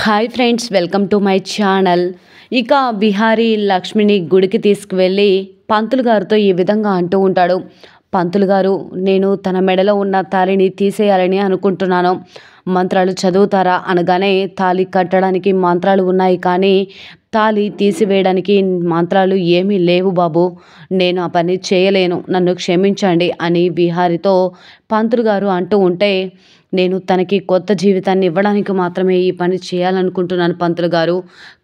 Hi friends, welcome to my channel. ఇక బిహారీ లక్ష్మిని గుడికి తీసుకువెళ్ళి పంతులు గారితో ఈ విధంగా అంటూ ఉంటాడు. పంతులు గారు, నేను తన మెడలో ఉన్న తాళిని తీసేయాలని అనుకుంటున్నాను. మంత్రాలు చదువుతారా అనగానే, తాళి కట్టడానికి మంత్రాలు ఉన్నాయి కానీ తాళి తీసివేయడానికి మంత్రాలు ఏమీ లేవు బాబు. నేను ఆ పని చేయలేను, నన్ను క్షమించండి అని బిహారీతో పంతులు గారు అంటూ ఉంటే, నేను తనకి కొత్త జీవితాన్ని ఇవ్వడానికి మాత్రమే ఈ పని చేయాలనుకుంటున్నాను పంతులు గారు.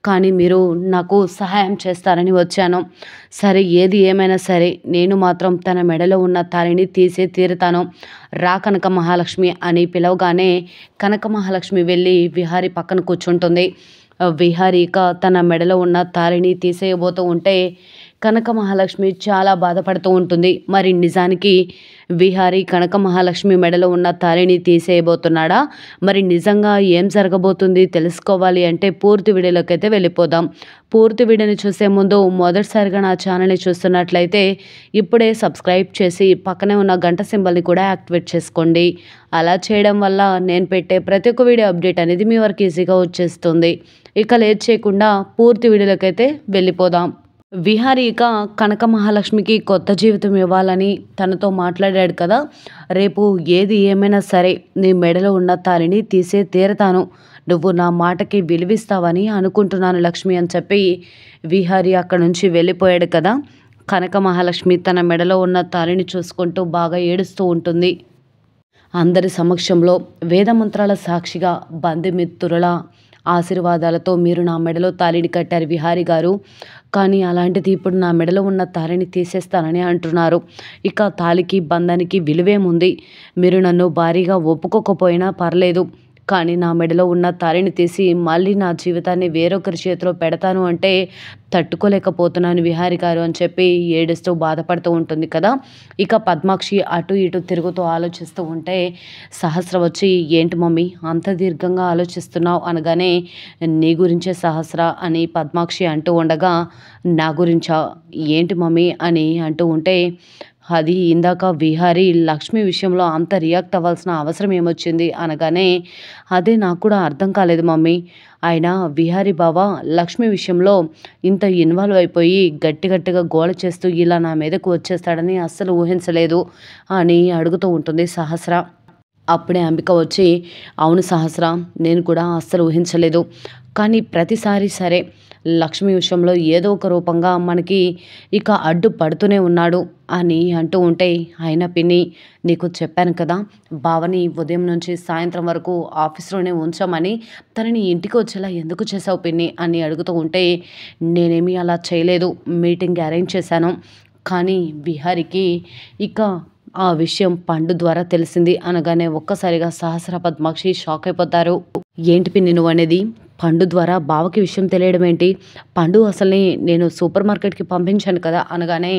కానీ మీరు నాకు సహాయం చేస్తారని వచ్చాను. సరే, ఏది ఏమైనా సరే నేను మాత్రం తన మెడలో ఉన్న తాళిని తీసే తీరుతాను. రా కనక మహాలక్ష్మి అని పిలవగానే కనక మహాలక్ష్మి వెళ్ళి విహారీ పక్కన కూర్చుంటుంది. విహారీ ఇక తన మెడలో ఉన్న తాళిని తీసేయబోతూ ఉంటే కనక మహాలక్ష్మి చాలా బాధపడుతూ ఉంటుంది. మరి నిజానికి విహారీ కనక మహాలక్ష్మి మెడలో ఉన్న తాళిని తీసేయబోతున్నాడా? మరి నిజంగా ఏం జరగబోతుంది తెలుసుకోవాలి అంటే పూర్తి వీడియోలోకి అయితే వెళ్ళిపోదాం. పూర్తి వీడియోని చూసే ముందు మొదటిసారిగా నా ఛానల్ని చూస్తున్నట్లయితే ఇప్పుడే సబ్స్క్రైబ్ చేసి పక్కనే ఉన్న గంట సింబల్ని కూడా యాక్టివేట్ చేసుకోండి. అలా చేయడం వల్ల నేను పెట్టే ప్రతి ఒక్క వీడియో అప్డేట్ అనేది మీ వరకు ఈజీగా వచ్చేస్తుంది. ఇక లేట్ చేయకుండా పూర్తి వీడియోలోకి అయితే వెళ్ళిపోదాం. విహారీ ఇక కనక మహాలక్ష్మికి కొత్త జీవితం ఇవ్వాలని తనతో మాట్లాడాడు కదా. రేపు ఏది ఏమైనా సరే నీ మెడలో ఉన్న తాళిని తీసే తీరతాను, నువ్వు నా మాటకి విలువిస్తావని అనుకుంటున్నాను లక్ష్మి అని చెప్పి విహారీ అక్కడి నుంచి వెళ్ళిపోయాడు కదా. కనక మహాలక్ష్మి తన మెడలో ఉన్న తాళిని చూసుకుంటూ బాగా ఏడుస్తూ ఉంటుంది. అందరి సమక్షంలో వేదమంత్రాల సాక్షిగా బంధుమిత్రుల ఆశీర్వాదాలతో మీరు నా మెడలో తాళిని కట్టారు విహారీ గారు. కానీ అలాంటిది ఇప్పుడు నా మెడలో ఉన్న తాళిని తీసేస్తానని అంటున్నారు. ఇక తాళికి బంధానికి విలువేముంది? మీరు నన్ను భారీగా ఒప్పుకోకపోయినా పర్లేదు, కానీ నా మెడలో ఉన్న తాళిని తీసి మళ్ళీ నా జీవితాన్ని వేరొకరి చేతిలో పెడతాను అంటే తట్టుకోలేకపోతున్నాను విహారీ గారు అని చెప్పి ఏడుస్తూ బాధపడుతూ ఉంటుంది కదా. ఇక పద్మాక్షి అటు ఇటు తిరుగుతూ ఆలోచిస్తూ ఉంటే సహస్ర వచ్చి, ఏంటి మమ్మీ అంత దీర్ఘంగా ఆలోచిస్తున్నావు అనగానే, నీ గురించే సహస్ర అని పద్మాక్షి అంటూ ఉండగా, నా గురించా ఏంటి మమ్మీ అని అంటూ ఉంటే, అది ఇందాక విహారీ లక్ష్మి విషయంలో అంత రియాక్ట్ అవ్వాల్సిన అవసరం ఏమొచ్చింది అనగానే, అదే నాకు కూడా అర్థం కాలేదు మమ్మీ. ఆయన విహారీ బావ లక్ష్మి విషయంలో ఇంత ఇన్వాల్వ్ అయిపోయి గట్టిగా గోల చేస్తూ ఇలా నా మీదకు వచ్చేస్తాడని అస్సలు ఊహించలేదు అని అడుగుతూ ఉంటుంది సహస్ర. అప్పుడే అంబిక వచ్చి, అవును సహస్ర, నేను కూడా అస్సలు ఊహించలేదు. కానీ ప్రతిసారి సరే లక్ష్మి విషయంలో ఏదో ఒక రూపంగా మనకి ఇక అడ్డు పడుతూనే ఉన్నాడు అని అంటూ ఉంటే, అయినా పిన్ని నీకు చెప్పాను కదా, బావని ఉదయం నుంచి సాయంత్రం వరకు ఆఫీస్లోనే ఉంచామని, తనని ఇంటికి వచ్చేలా ఎందుకు చేసావు పిన్ని అని అడుగుతూ ఉంటే, నేనేమీ అలా చేయలేదు, మీటింగ్ అరేంజ్ చేశాను. కానీ విహారికి ఇక ఆ విషయం పండు ద్వారా తెలిసింది అనగానే ఒక్కసారిగా సహస్ర పద్మాక్షి షాక్ అయిపోతారు. ఏంటి పిన్ని నువ్వు అనేది? పండు ద్వారా బావకి విషయం తెలియడం ఏంటి? పండు అసలు నేను సూపర్ మార్కెట్కి పంపించాను కదా అనగానే,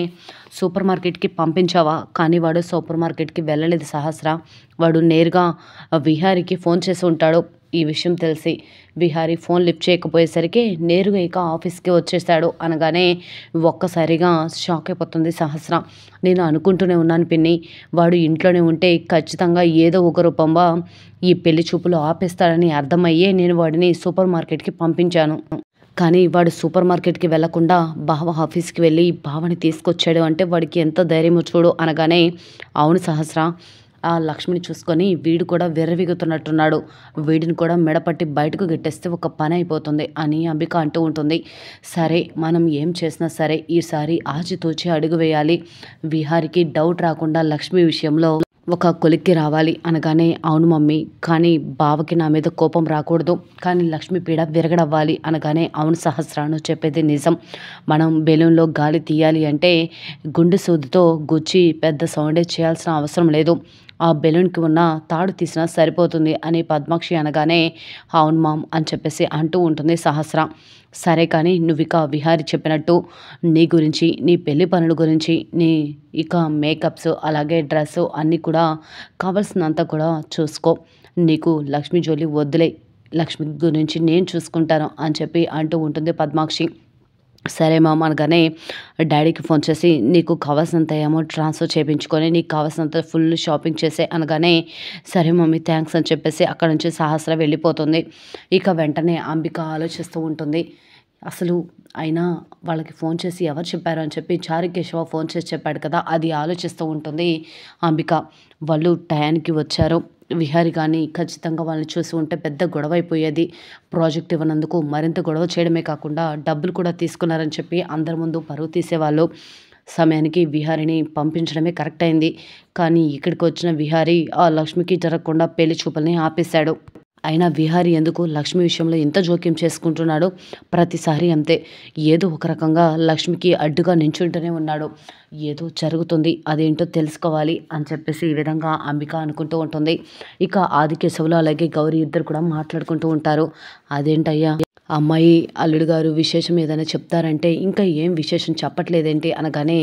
సూపర్ మార్కెట్కి పంపించావా? కానీ వాడు సూపర్ మార్కెట్కి వెళ్ళలేదు సహస్ర, వాడు నేరుగా విహారీకి ఫోన్ చేసి ఉంటాడు. ఈ విషయం తెలిసి విహారీ ఫోన్ లిఫ్ట్ చేయకపోయేసరికి నేరుగా ఇక ఆఫీస్కి వచ్చేసాడు అనగానే ఒక్కసారిగా షాక్ అయిపోతుంది సహస్ర. నేను అనుకుంటూనే ఉన్నాను పిన్ని, వాడు ఇంట్లోనే ఉంటే ఖచ్చితంగా ఏదో ఒక రూపంగా ఈ పెళ్లి చూపులు ఆపేస్తాడని అర్థమయ్యే నేను వాడిని సూపర్ మార్కెట్కి పంపించాను. కానీ వాడు సూపర్ మార్కెట్కి వెళ్లకుండా బావ ఆఫీస్కి వెళ్ళి బావని తీసుకొచ్చాడు అంటే వాడికి ఎంత ధైర్యమో చూడు అనగానే, అవును సహస్ర, ఆ లక్ష్మిని చూసుకొని వీడు కూడా విర్రవీగుతున్నట్టున్నాడు, వీడిని కూడా మెడపట్టి బయటకు గెట్టేస్తే ఒక పని అయిపోతుంది అని అంబిక అంటూ ఉంటుంది. సరే, మనం ఏం చేసినా సరే ఈసారి ఆచితూచి అడుగు వేయాలి, విహారికి డౌట్ రాకుండా లక్ష్మి విషయంలో ఒక కొలిక్కి రావాలి అనగానే, అవును మమ్మీ, కానీ బావకి నా మీద కోపం రాకూడదు, కానీ లక్ష్మి పీడ విరగడవ్వాలి అనగానే, అవును సహస్ర నువ్వు చెప్పేది నిజం, మనం బెలూన్లో గాలి తీయాలి అంటే గుండె సూదితో గుచ్చి పెద్ద సౌండే చేయాల్సిన అవసరం లేదు, ఆ బెలూన్కి ఉన్న తాడు తీసినా సరిపోతుంది అని పద్మాక్షి అనగానే, అవును మామ్ అని చెప్పేసి అంటూ ఉంటుంది సహస్ర. సరే, కానీ నువ్వు ఇక విహారీ చెప్పినట్టు నీ గురించి, నీ పెళ్లి పనుల గురించి, నీ ఇక మేకప్స్ అలాగే డ్రెస్సు అన్నీ కూడా కావాల్సినంత కూడా చూసుకో, నీకు లక్ష్మి జోలి వద్దులే, లక్ష్మి గురించి నేను చూసుకుంటాను అని చెప్పి అంటూ ఉంటుంది పద్మాక్షి. సరే మామ అనగానే డ్యాడీకి ఫోన్ చేసి నీకు కావాల్సినంత అమౌంట్ ట్రాన్స్ఫర్ చేయించుకొని నీకు కావాల్సినంత ఫుల్ షాపింగ్ చేసే అనగానే సరే మమ్మీ థ్యాంక్స్ అని చెప్పేసి అక్కడ నుంచి సహస్ర వెళ్ళిపోతుంది. ఇక వెంటనే అంబిక ఆలోచిస్తూ ఉంటుంది. అసలు అయినా వాళ్ళకి ఫోన్ చేసి ఎవరు చెప్పారు అని చెప్పి చారుకేశవ ఫోన్ చేసి చెప్పాడు కదా, అది ఆలోచిస్తూ ఉంటుంది అంబిక. వాళ్ళు టయానికి వచ్చారు. విహారి కానీ ఖచ్చితంగా వాళ్ళని చూసి ఉంటే పెద్ద గొడవ అయిపోయేది. ప్రాజెక్ట్ ఇవ్వనందుకు మరింత గొడవ చేయడమే కాకుండా డబ్బులు కూడా తీసుకున్నారని చెప్పి అందరి ముందు పరువు తీసేవాళ్ళు. సమయానికి విహారిని పంపించడమే కరెక్ట్ అయింది. కానీ ఇక్కడికి వచ్చిన విహారి ఆ లక్ష్మికి జరగకుండా పెళ్లి చూపుల్ని ఆపేశాడు. అయినా విహారి ఎందుకు లక్ష్మి విషయంలో ఇంత జోక్యం చేసుకుంటున్నాడు? ప్రతిసారి అంతే, ఏదో ఒక రకంగా లక్ష్మికి అడ్డుగా నించుంటూనే ఉన్నాడు. ఏదో జరుగుతుంది, అదేంటో తెలుసుకోవాలి అని చెప్పేసి ఈ విధంగా అంబిక అనుకుంటూ ఉంటుంది. ఇక ఆదికేశవులు అలాగే గౌరీ ఇద్దరు కూడా మాట్లాడుకుంటూ ఉంటారు. అదేంటయ్యా అమ్మాయి అల్లుడు గారు విశేషం ఏదైనా చెప్తారంటే ఇంకా ఏం విశేషం చెప్పట్లేదేంటి అనగానే,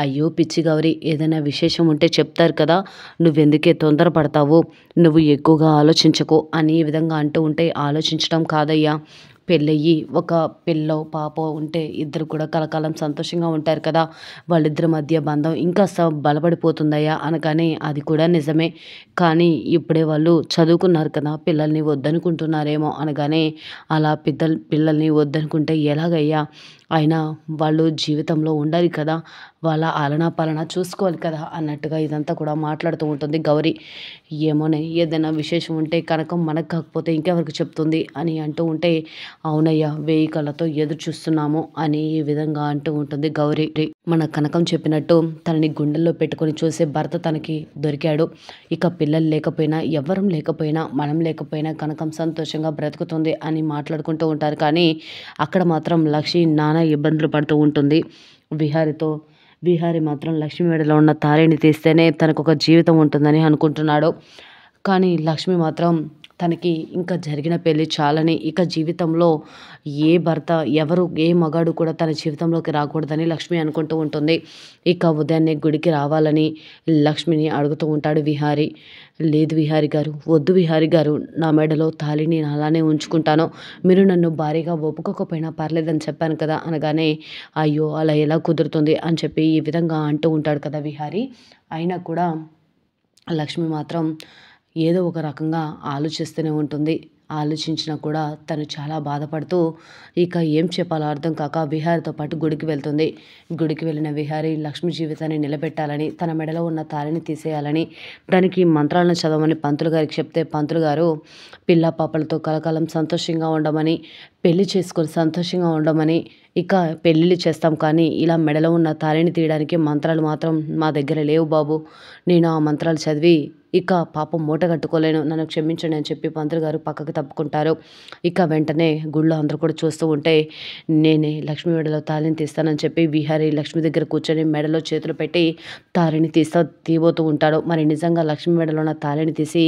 అయ్యో పిచ్చి గౌరీ, ఏదైనా విశేషం ఉంటే చెప్తారు కదా, నువ్వెందుకే తొందరపడతావు, నువ్వు ఎక్కువగా ఆలోచించకు అని ఈ విధంగా అంటూ ఉంటే, ఆలోచించడం కాదయ్యా, పెళ్ళయ్యి ఒక పిల్లో పాపో ఉంటే ఇద్దరు కూడా కలకాలం సంతోషంగా ఉంటారు కదా, వాళ్ళిద్దరి మధ్య బంధం ఇంకాస్త బలపడిపోతుందయ్యా అనగానే, అది కూడా నిజమే, కానీ ఇప్పుడే వాళ్ళు చదువుకున్నారు కదా, పిల్లల్ని వద్దనుకుంటున్నారేమో అనగానే, అలా పిల్లల్ని వద్దనుకుంటే ఎలాగయ్యా, అయినా వాళ్ళు జీవితంలో ఉండాలి కదా, వాళ్ళ ఆలనా పాలన చూసుకోవాలి కదా అన్నట్టుగా ఇదంతా కూడా మాట్లాడుతూ ఉంటుంది గౌరీ. ఏమోనే, ఏదైనా విశేషం ఉంటే కనకం మనకు కాకపోతే ఇంకెవరికి చెప్తుంది అని అంటూ ఉంటే, అవునయ్యా, 1000 కళ్ళతో ఎదురు చూస్తున్నాము అని ఈ విధంగా అంటూ ఉంటుంది గౌరీ. మన కనకం చెప్పినట్టు తనని గుండెల్లో పెట్టుకొని చూసే భర్త తనకి దొరికాడు. ఇక పిల్లలు లేకపోయినా, ఎవ్వరం లేకపోయినా, మనం లేకపోయినా కనకం సంతోషంగా బ్రతుకుతుంది అని మాట్లాడుకుంటూ ఉంటారు. కానీ అక్కడ మాత్రం లక్ష్మి నానా ఇబ్బందులు పడుతూ ఉంటుంది విహారితో. విహారి మాత్రం లక్ష్మి మెడలో ఉన్న తాళిని తీస్తేనే తనకొక జీవితం ఉంటుందని అనుకుంటున్నాడు. కానీ లక్ష్మి మాత్రం తనకి ఇంకా జరిగిన పెళ్ళి చాలని, ఇక జీవితంలో ఏ భర్త ఎవరు ఏ మగాడు కూడా తన జీవితంలోకి రాకూడదని లక్ష్మి అనుకుంటూ ఉంటుంది. ఇక ఉదయాన్నే గుడికి రావాలని లక్ష్మిని అడుగుతూ ఉంటాడు విహారి. లేదు విహారి గారు, వద్దు విహారి గారు, నా మెడలో తాళిని అలానే ఉంచుకుంటాను, మీరు నన్ను భారీగా ఒప్పుకోకపోయినా పర్లేదని చెప్పాను కదా అనగానే, అయ్యో అలా ఎలా కుదురుతుంది అని చెప్పి ఈ విధంగా అంటూ ఉంటాడు కదా విహారి. అయినా కూడా లక్ష్మి మాత్రం ఏదో ఒక రకంగా ఆలోచిస్తూనే ఉంటుంది. ఆలోచించినా కూడా తను చాలా బాధపడుతూ ఇక ఏం చెప్పాలో అర్థం కాక విహారితో పాటు గుడికి వెళ్తుంది. గుడికి వెళ్ళిన విహారి లక్ష్మి జీవితాన్ని నిలబెట్టాలని, తన మెడలో ఉన్న తాళిని తీసేయాలని, దానికి మంత్రాలను చదవమని పంతులు గారికి చెప్తే, పంతులు గారు పిల్ల పాపలతో కలకాలం సంతోషంగా ఉండమని, పెళ్లి చేసుకొని సంతోషంగా ఉండమని, ఇక పెళ్ళిళ్ళు చేస్తాం కానీ ఇలా మెడలో ఉన్న తాళిని తీయడానికి మంత్రాలు మాత్రం మా దగ్గర లేవు బాబు, నేను ఆ మంత్రాలు చదివి ఇక పాపం మూట కట్టుకోలేను, నన్ను క్షమించండి అని చెప్పి పంతులు గారు పక్కకు తప్పుకుంటారు. ఇక వెంటనే గుళ్ళో అందరూ కూడా చూస్తూ ఉంటే, నేనే లక్ష్మి మెడలో తాళిని తీస్తానని చెప్పి విహారి లక్ష్మి దగ్గర కూర్చొని మెడలో చేతులు పెట్టి తాళిని తీయబోతూ ఉంటాడు. మరి నిజంగా లక్ష్మి మెడలో ఉన్న తాళిని తీసి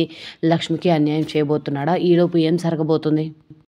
లక్ష్మికి అన్యాయం చేయబోతున్నాడా? ఈలోపు ఏం జరగబోతుంది?